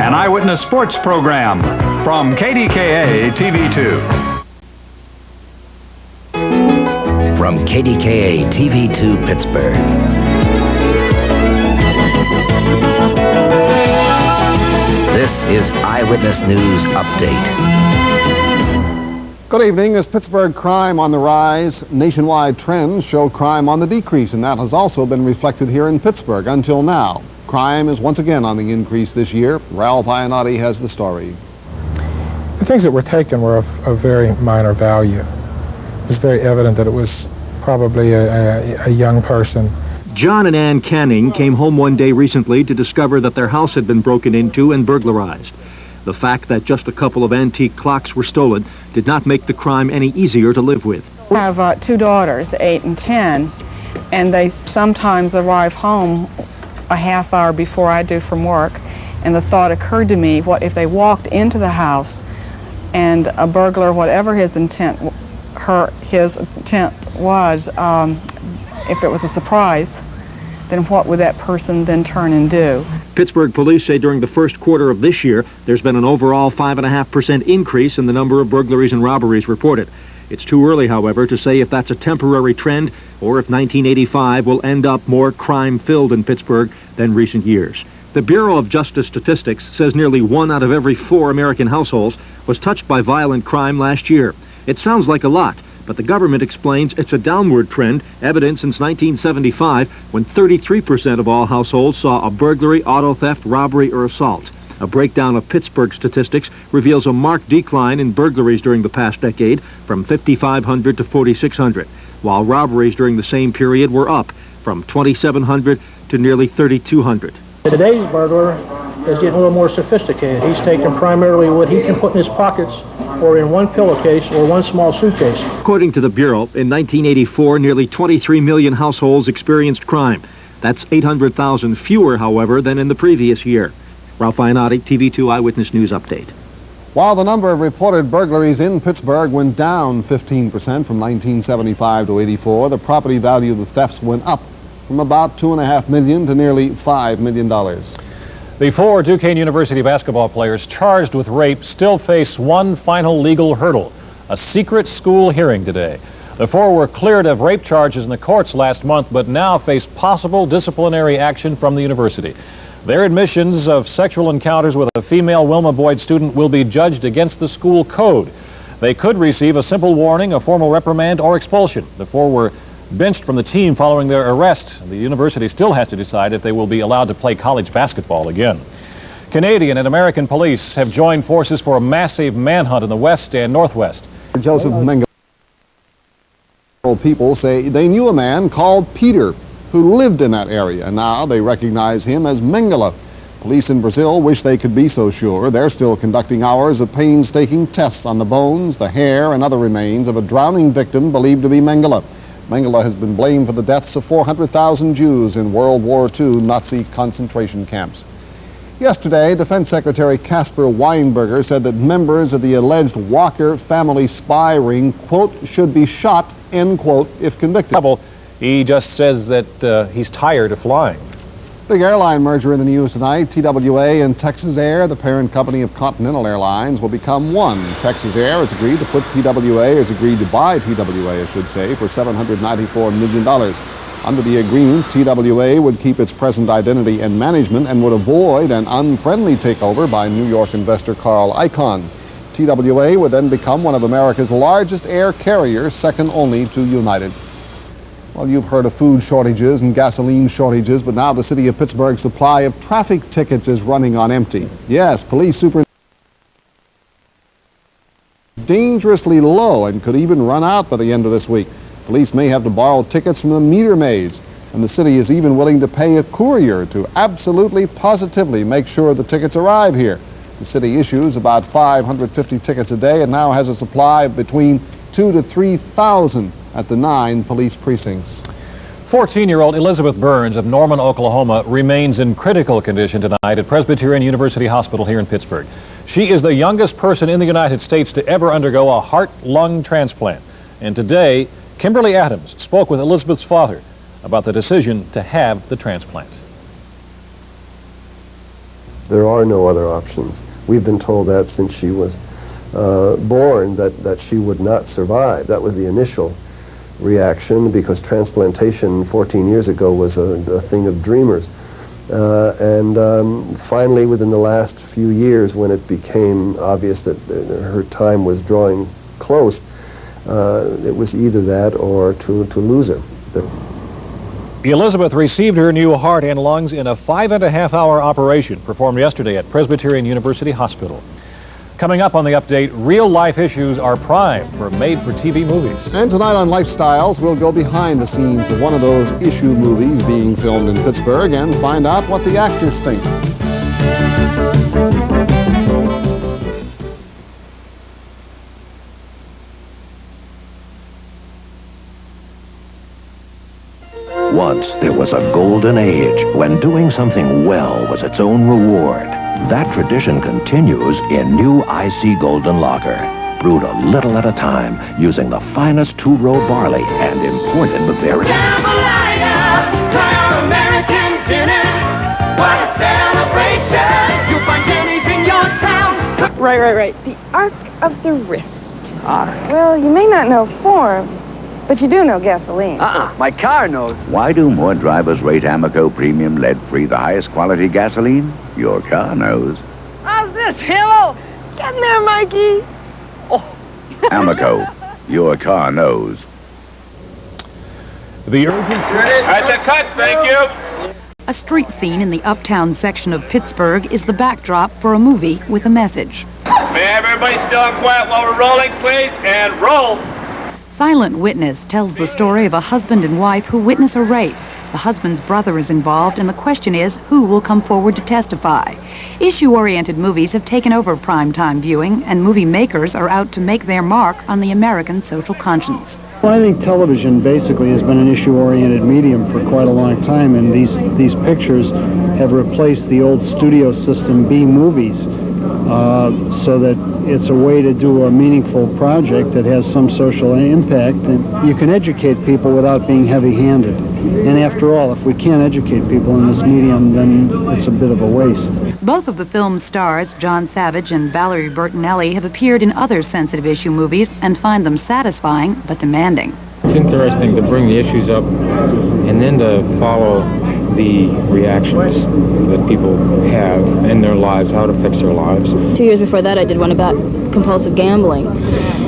an eyewitness sports program from KDKA-TV 2. From KDKA-TV 2 Pittsburgh. This is Eyewitness News Update. Good evening. Is Pittsburgh crime on the rise? Nationwide trends show crime on the decrease, and that has also been reflected here in Pittsburgh until now. Crime is once again on the increase this year. Ralph Iannotti has the story. The things that were taken were of very minor value. It was very evident that it was probably a young person. John and Ann Canning came home one day recently to discover that their house had been broken into and burglarized. The fact that just a couple of antique clocks were stolen did not make the crime any easier to live with. I have two daughters, 8 and 10, and they sometimes arrive home a half hour before I do from work, and the thought occurred to me, what if they walked into the house and a burglar, whatever his intent was, if it was a surprise, then what would that person then turn and do? Pittsburgh police say during the first quarter of this year, there's been an overall 5.5% increase in the number of burglaries and robberies reported. It's too early, however, to say if that's a temporary trend or if 1985 will end up more crime-filled in Pittsburgh than recent years. The Bureau of Justice Statistics says nearly 1 out of every 4 American households was touched by violent crime last year. It sounds like a lot, but the government explains it's a downward trend, evident since 1975, when 33% of all households saw a burglary, auto theft, robbery, or assault. A breakdown of Pittsburgh statistics reveals a marked decline in burglaries during the past decade, from 5,500 to 4,600, while robberies during the same period were up, from 2,700 to nearly 3,200. Today's burglar is getting a little more sophisticated. He's taking primarily what he can put in his pockets or in one pillowcase or one small suitcase. According to the Bureau, in 1984, nearly 23 million households experienced crime. That's 800,000 fewer, however, than in the previous year. Ralph Iannotti, TV2 Eyewitness News Update. While the number of reported burglaries in Pittsburgh went down 15% from 1975 to 84, the property value of the thefts went up from about $2.5 million to nearly $5 million. The 4 Duquesne University basketball players charged with rape still face one final legal hurdle, a secret school hearing today. The 4 were cleared of rape charges in the courts last month, but now face possible disciplinary action from the university. Their admissions of sexual encounters with a female Wilma Boyd student will be judged against the school code. They could receive a simple warning, a formal reprimand, or expulsion. The 4 were benched from the team following their arrest. The university still has to decide if they will be allowed to play college basketball again. Canadian and American police have joined forces for a massive manhunt in the west and northwest. Joseph Mengele. People say they knew a man called Peter who lived in that area, and now they recognize him as Mengele. Police in Brazil wish they could be so sure. They're still conducting hours of painstaking tests on the bones, the hair, and other remains of a drowning victim believed to be Mengele. Mengele has been blamed for the deaths of 400,000 Jews in World War II Nazi concentration camps. Yesterday, Defense Secretary Caspar Weinberger said that members of the alleged Walker family spy ring, quote, should be shot, end quote, if convicted. He just says that he's tired of flying. Big airline merger in the news tonight. TWA and Texas Air, the parent company of Continental Airlines, will become one. Texas Air has agreed to put TWA, has agreed to buy TWA, I should say, for $794 million. Under the agreement, TWA would keep its present identity and management and would avoid an unfriendly takeover by New York investor Carl Icahn. TWA would then become one of America's largest air carriers, second only to United. Well, you've heard of food shortages and gasoline shortages, but now the city of Pittsburgh's supply of traffic tickets is running on empty. Yes, police super dangerously low and could even run out by the end of this week. Police may have to borrow tickets from the meter maids, and the city is even willing to pay a courier to absolutely positively make sure the tickets arrive here. The city issues about 550 tickets a day and now has a supply of between 2,000 to 3,000 at the 9 police precincts. 14-year-old Elizabeth Burns of Norman, Oklahoma, remains in critical condition tonight at Presbyterian University Hospital here in Pittsburgh. She is the youngest person in the United States to ever undergo a heart-lung transplant. And today, Kimberly Adams spoke with Elizabeth's father about the decision to have the transplant. There are no other options. We've been told that since she was born, that she would not survive. That was the initial reaction, because transplantation 14 years ago was a thing of dreamers. Finally, within the last few years, when it became obvious that her time was drawing close, it was either that or to lose her. Elizabeth received her new heart and lungs in a 5.5-hour operation performed yesterday at Presbyterian University Hospital. Coming up on the update, real-life issues are prime for made-for-TV movies. And tonight on Lifestyles, we'll go behind the scenes of one of those issue movies being filmed in Pittsburgh and find out what the actors think. Once there was a golden age when doing something well was its own reward. That tradition continues in new IC Golden Lager, brewed a little at a time using the finest two-row barley and imported Bavarian. Jambalaya, try our American dinners. What a celebration! You'll find Denny's in your town. Right. The arc of the wrist. Well, you may not know form, but you do know gasoline. My car knows. Why do more drivers rate Amoco Premium Lead-Free the highest quality gasoline? Your car knows. How's this, Halo? Get in there, Mikey. Amoco, your car knows. The urgent... At the cut, thank you. A street scene in the uptown section of Pittsburgh is the backdrop for a movie with a message. May I have everybody still and quiet while we're rolling, please? And roll. Silent Witness tells the story of a husband and wife who witness a rape. The husband's brother is involved, and the question is, who will come forward to testify? Issue-oriented movies have taken over primetime viewing, and movie makers are out to make their mark on the American social conscience. Well, I think television basically has been an issue-oriented medium for quite a long time, and these pictures have replaced the old studio system B movies, so that it's a way to do a meaningful project that has some social impact, and you can educate people without being heavy-handed. And after all, if we can't educate people in this medium, then it's a bit of a waste. Both of the film's stars, John Savage and Valerie Bertinelli, have appeared in other sensitive issue movies and find them satisfying but demanding. It's interesting to bring the issues up and then to follow the reactions that people have in their lives, how to fix their lives. 2 years before that, I did one about compulsive gambling.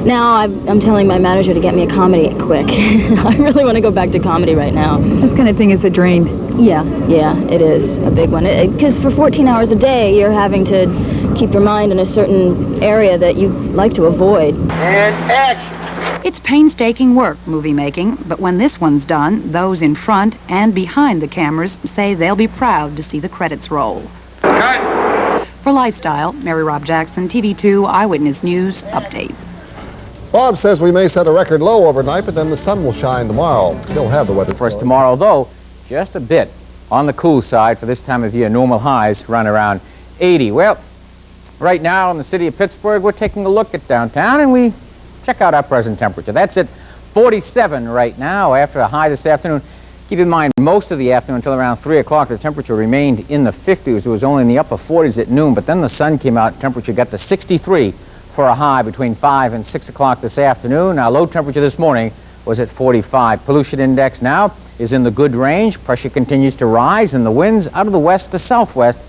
Now I'm telling my manager to get me a comedy quick. I really want to go back to comedy right now. This kind of thing is a dream. Yeah, it is a big one. Because for 14 hours a day, you're having to keep your mind in a certain area that you like to avoid. And action! It's painstaking work, movie making, but when this one's done, those in front and behind the cameras say they'll be proud to see the credits roll. Cut! For Lifestyle, Mary Rob Jackson, TV2 Eyewitness News Update. Bob says we may set a record low overnight, but then the sun will shine tomorrow. He'll have the weather For us tomorrow, though, just a bit on the cool side for this time of year. Normal highs run around 80. Well, right now in the city of Pittsburgh, we're taking a look at downtown, and we check out our present temperature. That's at 47 right now after a high this afternoon. Keep in mind, most of the afternoon until around 3 o'clock, the temperature remained in the 50s. It was only in the upper 40s at noon, but then the sun came out, temperature got to 63 for a high between 5 and 6 o'clock this afternoon. Our low temperature this morning was at 45. Pollution index now is in the good range. Pressure continues to rise, and the winds out of the west to southwest,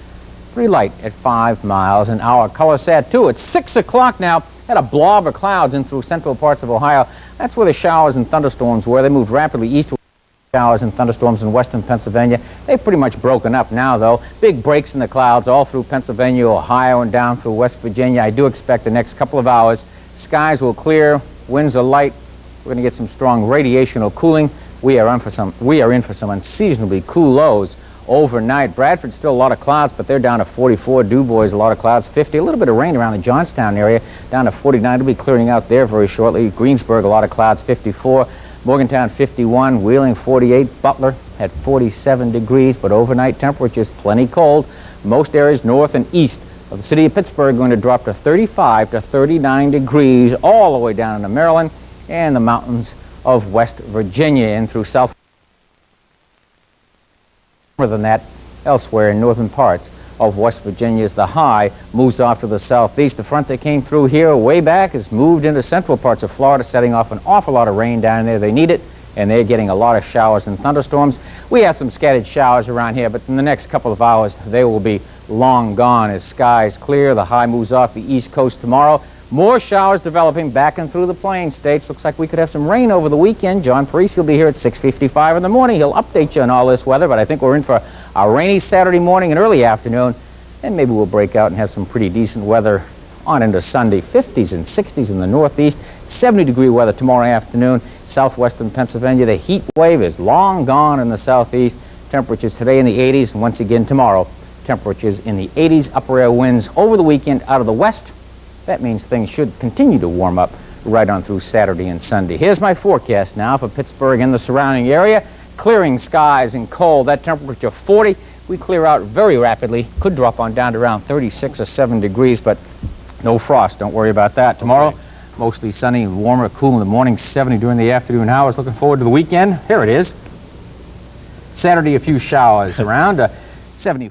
pretty light at 5 miles an hour. Color sad, too. It's 6 o'clock now. Had a blob of clouds in through central parts of Ohio. That's where the showers and thunderstorms were. They moved rapidly eastward. Showers and thunderstorms in western Pennsylvania. They've pretty much broken up now, though. Big breaks in the clouds all through Pennsylvania, Ohio, and down through West Virginia. I do expect the next couple of hours, skies will clear, winds are light. We're going to get some strong radiational cooling. We are in for some unseasonably cool lows overnight. Bradford, still a lot of clouds, but they're down to 44. DuBois, a lot of clouds, 50. A little bit of rain around the Johnstown area, down to 49. It'll be clearing out there very shortly. Greensburg, a lot of clouds, 54. Morgantown, 51. Wheeling, 48. Butler at 47 degrees, but overnight temperatures plenty cold. Most areas north and east of the city of Pittsburgh going to drop to 35 to 39 degrees all the way down into Maryland and the mountains of West Virginia and through south. More than that elsewhere in northern parts of West Virginia as the high moves off to the southeast. The front that came through here way back has moved into central parts of Florida, setting off an awful lot of rain down there. They need it, and they're getting a lot of showers and thunderstorms. We have some scattered showers around here, but in the next couple of hours, they will be long gone as skies clear. The high moves off the east coast tomorrow. More showers developing back and through the plain states. Looks like we could have some rain over the weekend. John Parisi will be here at 6:55 in the morning. He'll update you on all this weather, but I think we're in for a rainy Saturday morning and early afternoon, and maybe we'll break out and have some pretty decent weather on into Sunday. 50s and 60s in the northeast, 70-degree weather tomorrow afternoon. Southwestern Pennsylvania, the heat wave is long gone in the southeast. Temperatures today in the 80s, and once again tomorrow, temperatures in the 80s. Upper air winds over the weekend out of the west. That means things should continue to warm up right on through Saturday and Sunday. Here's my forecast now for Pittsburgh and the surrounding area. Clearing skies and cold. That temperature 40. We clear out very rapidly. Could drop on down to around 36 or 7 degrees, but no frost. Don't worry about that. Tomorrow, mostly sunny and warmer, cool in the morning, 70 during the afternoon hours. Looking forward to the weekend. Here it is. Saturday, a few showers around, 74.